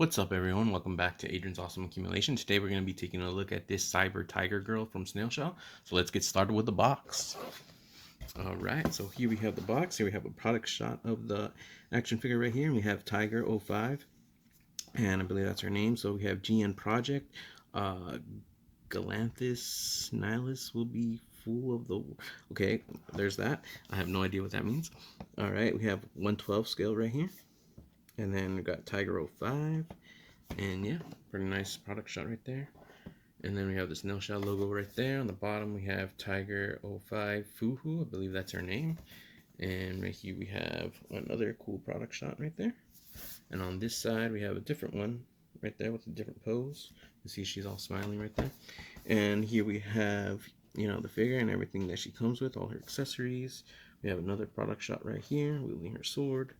What's up, everyone? Welcome back to Adrian's Awesome Accumulation. Today we're going to be taking a look at this Cyber Tiger Girl from Snail. So let's get started with the box. Alright, so here we have the box. Here we have a product shot of the action figure right here. We have Tiger 05, and I believe that's her name. So we have GN Project. Galanthus Nihilus will be full of the... Okay, there's that. I have no idea what that means. Alright, we have 112 scale right here. And then we got Tiger 05. And yeah, pretty nice product shot right there. And then we have this Snail Shell logo right there. On the bottom, we have Tiger 05 Fuhu. I believe that's her name. And right here, we have another cool product shot right there. And on this side, we have a different one right there with a different pose. You see she's all smiling right there. And here we have, the figure and everything that she comes with, all her accessories. We have another product shot right here, wielding her sword.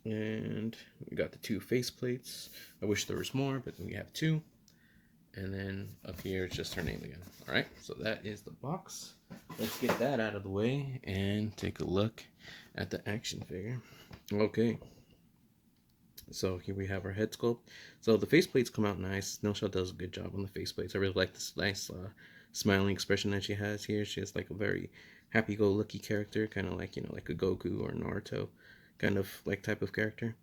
And we got the two face plates. I wish there was more, but we have two. And then up here, it's just her name again. All right, so that is the box. Let's get that out of the way and take a look at the action figure. Okay, so here we have our head sculpt. So the face plates come out nice. Snail Shell does a good job on the face plates. I really like this nice smiling expression that she has here. She has like a very happy-go-lucky character, kind of like, like a Goku or Naruto kind of like type of character.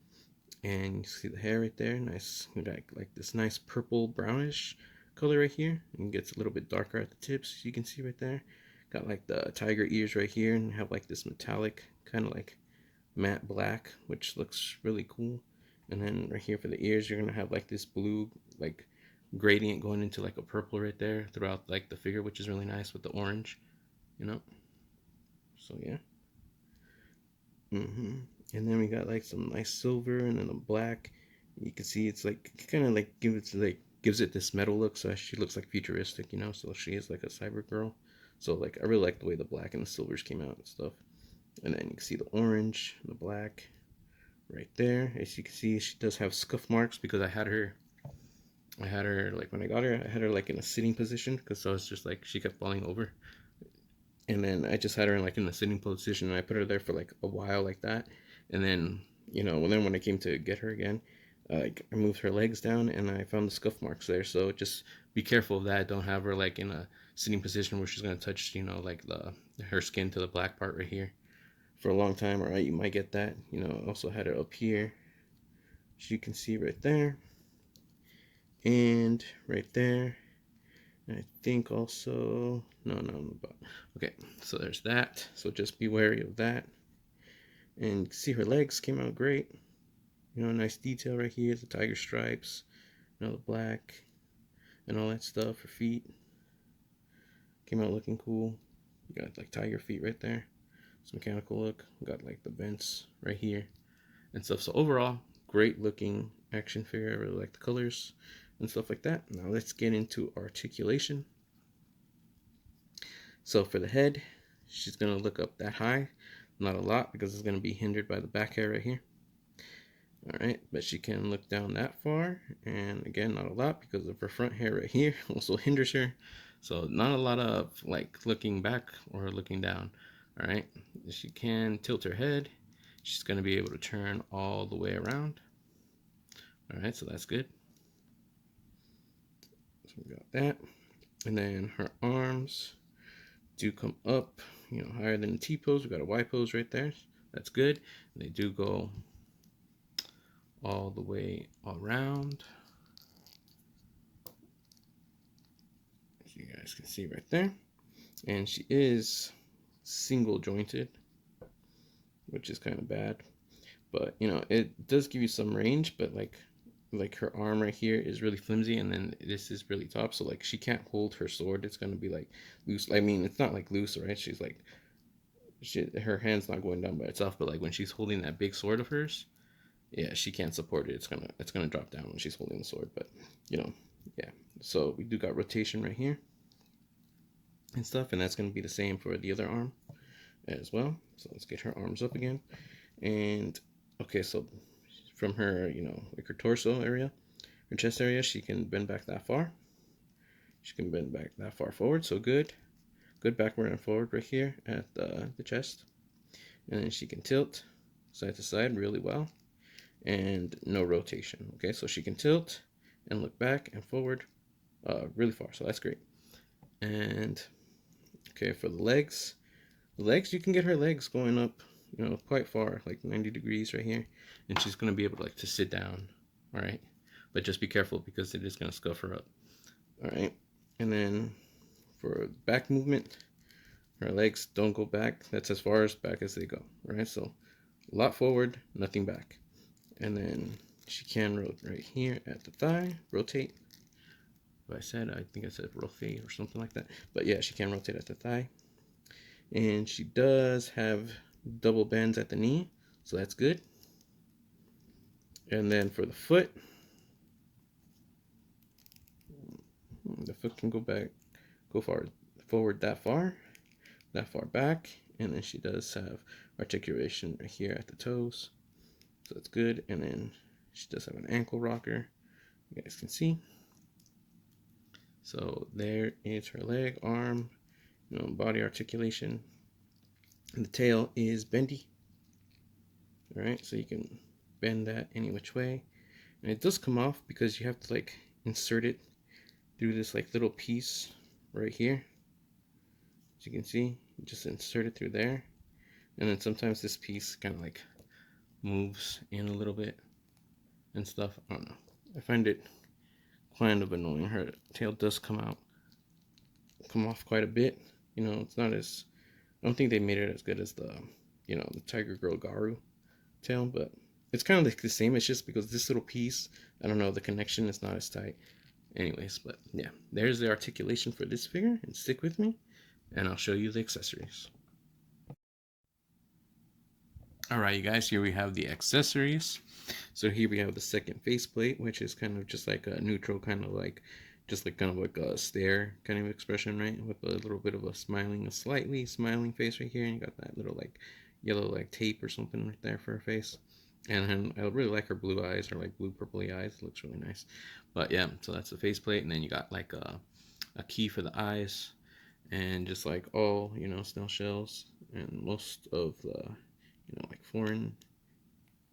And you see the hair right there, nice. We got like this nice purple brownish color right here, and it gets a little bit darker at the tips, you can see right there. Got like the tiger ears right here, and have like this metallic kind of like matte black, which looks really cool. And then right here for the ears, you're gonna have like this blue like gradient going into like a purple right there throughout like the figure, which is really nice with the orange, so yeah. And then we got like some nice silver and then a black. You can see it's like kind of like gives it this metal look, so she looks like futuristic, So she is like a cyber girl. So like I really like the way the black and the silvers came out and stuff. And then you can see the orange and the black right there. As you can see, she does have scuff marks because I had her like when I got her, I had her like in a sitting position because so it's just like she kept falling over. And then I just had her in a sitting position, and I put her there for like a while like that. And then when I came to get her again, I moved her legs down and I found the scuff marks there. So just be careful of that. Don't have her like in a sitting position where she's gonna touch like her skin to the black part right here for a long time, or you might get that. I also had her up here, as you can see right there, and right there. And I think also no, okay, so there's that. So just be wary of that. And you can see her legs came out great. Nice detail right here, the tiger stripes, the black and all that stuff. Her feet came out looking cool. You got like tiger feet right there. It's mechanical look. We got like the vents right here and stuff. So overall, great looking action figure. I really like the colors and stuff like that. Now let's get into articulation. So for the head, she's gonna look up that high. Not a lot because it's gonna be hindered by the back hair right here. Alright, but she can look down that far, and again, not a lot because of her front hair right here also hinders her. So not a lot of like looking back or looking down. Alright, she can tilt her head. She's going to be able to turn all the way around. Alright, so that's good. So we got that. And then her arms do come up, higher than the T pose. We got a Y pose right there. That's good. They do go all the way around, as you guys can see right there. And she is single jointed, which is kind of bad, but it does give you some range. But like her arm right here is really flimsy, and then this is really tough, so like she can't hold her sword. It's gonna be like loose. I mean, it's not like loose, right? She's like her hand's not going down by itself, but like when she's holding that big sword of hers, yeah, she can't support it. It's gonna drop down when she's holding the sword. But yeah. So we do got rotation right here and stuff, and that's gonna be the same for the other arm as well. So let's get her arms up again. And okay, so from her, like her torso area, her chest area, she can bend back that far. She can bend back that far forward. So good backward and forward right here at the chest. And then she can tilt side to side really well. and no rotation. Okay, so she can tilt and look back and forward really far, so that's great. And okay, for the legs, you can get her legs going up, you know, quite far, like 90 degrees right here, and she's going to be able to, like, to sit down. All right, but just be careful because it is going to scuff her up. All right, and then for back movement, her legs don't go back. That's as far as back as they go. Right, so a lot forward, nothing back. And then she can rotate right here at the thigh, rotate. If I think I said rotate or something like that. But yeah, she can rotate at the thigh. And she does have double bends at the knee, so that's good. And then for the foot can go forward that far back. And then she does have articulation right here at the toes, so that's good. And then she does have an ankle rocker, you guys can see. So there is her leg, arm, you know, body articulation. And the tail is bendy. All right, so you can bend that any which way. And it does come off because you have to, like, insert it through this, like, little piece right here. As you can see, you just insert it through there. And then sometimes this piece kind of, like, moves in a little bit and stuff. I don't know. I find it kind of annoying. Her tail does come off quite a bit. You know, it's not as, I don't think they made it as good as the, you know, the Tiger Girl Garu tail, but it's kind of like the same. It's just because this little piece, I don't know, the connection is not as tight. Anyways, but yeah, there's the articulation for this figure, and stick with me and I'll show you the accessories. All right, you guys, here we have the accessories. So here we have the second faceplate, which is kind of just like a neutral, kind of like, just like kind of like a stare kind of expression, right? With a little bit of a slightly smiling face right here. And you got that little, like, yellow, like, tape or something right there for her face. And then I really like her blue eyes, or like blue purpley eyes. It looks really nice. But yeah, so that's the faceplate. And then you got like a key for the eyes, and just like all, you know, snail shells and most of the, you know, like foreign,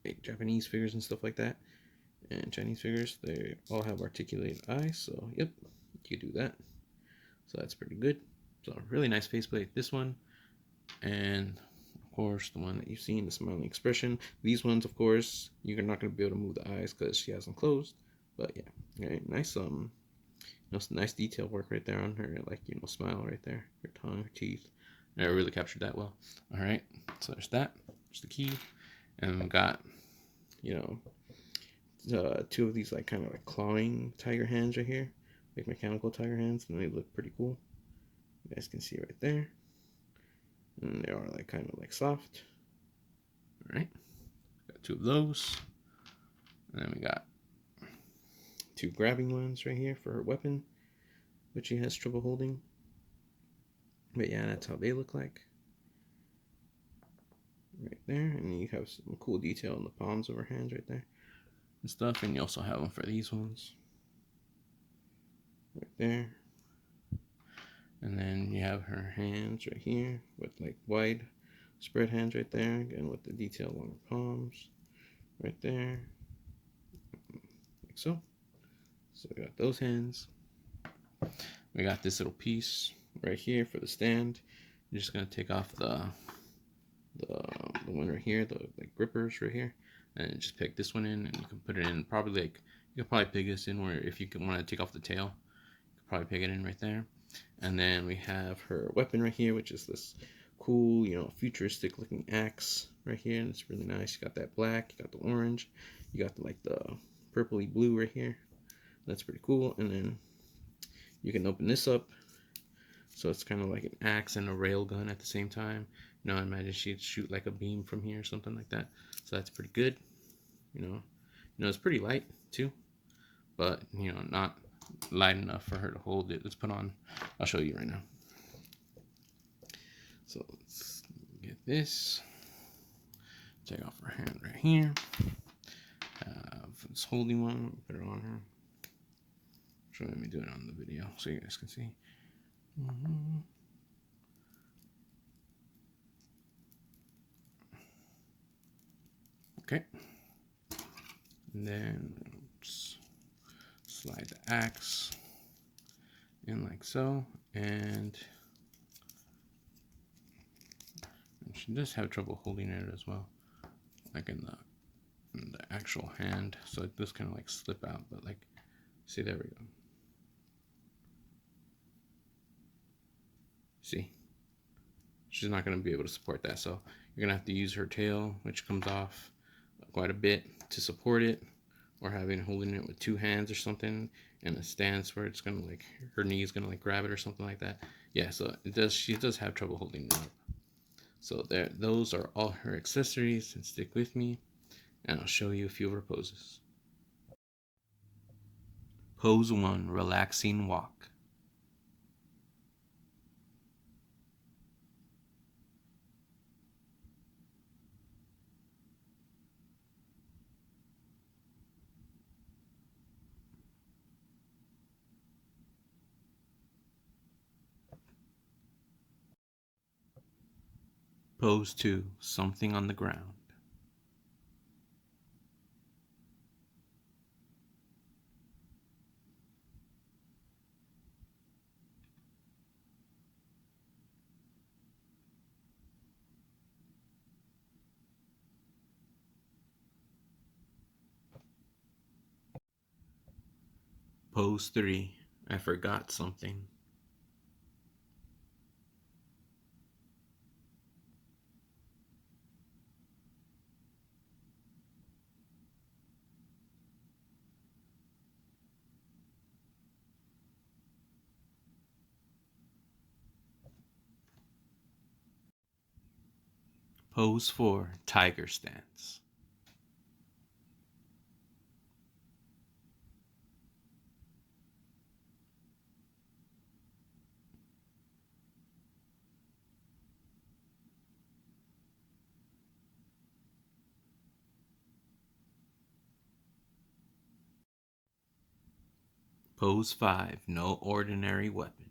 like Japanese figures and stuff like that, and Chinese figures, they all have articulated eyes. So yep, you do that. So that's pretty good. So really nice faceplate, this one. And of course the one that you've seen, the smiling expression. These ones, of course, you're not going to be able to move the eyes because she has them closed. But yeah, right, nice nice detail work right there on her, like, you know, smile right there, her tongue, her teeth. And I really captured that well. All right, so there's that. There's the key, and we've got, you know, two of these, like, kind of like clawing tiger hands right here, like mechanical tiger hands, and they look pretty cool. You guys can see right there. And they are, like, kind of like soft. All right, got two of those. And then we got two grabbing ones right here for her weapon, which she has trouble holding. But yeah, that's how they look like. Right there. And you have some cool detail on the palms of her hands right there and stuff. And you also have them for these ones. Right there. And then you have her hands right here with, like, wide spread hands right there. Again, with the detail on her palms. Right there. Like so. So we got those hands. We got this little piece right here for the stand. You're just gonna take off the one right here, the, like, grippers right here, and just pick this one in, and you can put it in. Probably, like, you can probably pick this in where, if you want to take off the tail, you can probably pick it in right there. And then we have her weapon right here, which is this cool, you know, futuristic looking axe right here, and it's really nice. You got that black, you got the orange, you got the, like, the purpley blue right here. That's pretty cool. And then you can open this up, so it's kind of like an axe and a rail gun at the same time. You know, I imagine she'd shoot like a beam from here or something like that. So that's pretty good. You know, it's pretty light too, but, you know, not light enough for her to hold it. Let's put on, I'll show you right now. So let's get this, take off her hand right here. This holding one, put it on her. Let me do it on the video so you guys can see. Okay. And then slide the axe in like so, and she does have trouble holding it as well, like in the actual hand, so it does kind of like slip out, but like, see, there we go. See, she's not going to be able to support that, so you're going to have to use her tail, which comes off quite a bit, to support it, or holding it with two hands or something in a stance where it's going to like, her knee is going to like grab it or something like that. Yeah, so she does have trouble holding it up. So there, those are all her accessories, and stick with me and I'll show you a few of her poses. Pose 1, relaxing walk. Pose 2, something on the ground. Pose 3, I forgot something. Pose 4, tiger stance. Pose 5, no ordinary weapon.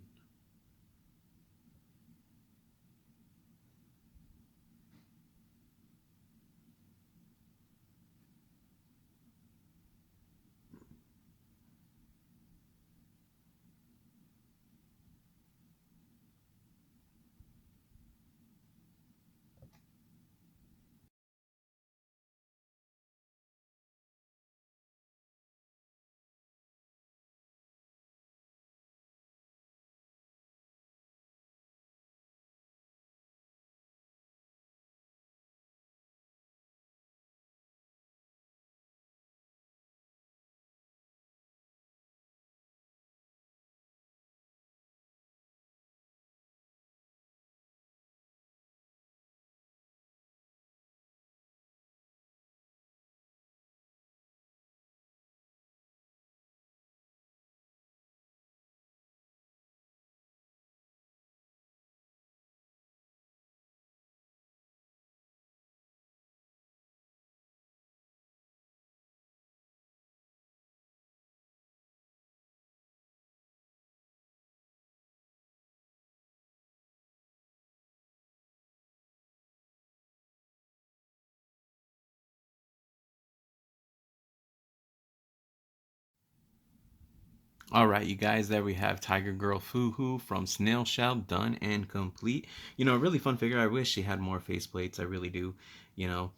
Alright, you guys, there we have Tiger Girl Fuhu from Snail Shell, done and complete. You know, a really fun figure. I wish she had more faceplates. I really do. You know,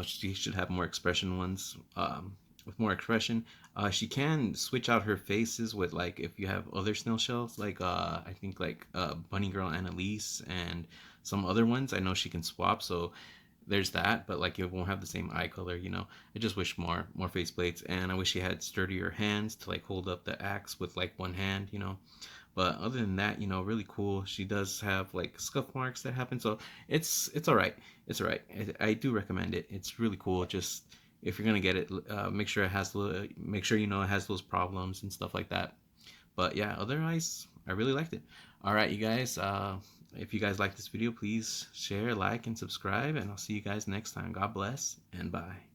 she should have more expression ones. With more expression, she can switch out her faces with, like, if you have other snail shells, like I think like Bunny Girl Annalise and some other ones. I know she can swap, so there's that, but like it won't have the same eye color, you know. I just wish more faceplates, and I wish she had sturdier hands to like hold up the axe with like one hand, you know. But other than that, you know, really cool. She does have like scuff marks that happen, so it's all right. It's all right. I do recommend it. It's really cool. Just if you're gonna get it, make sure it has make sure you know it has those problems and stuff like that. But yeah, otherwise, I really liked it. All right, you guys. If you guys like this video, please share, like, and subscribe, and I'll see you guys next time. God bless, and bye.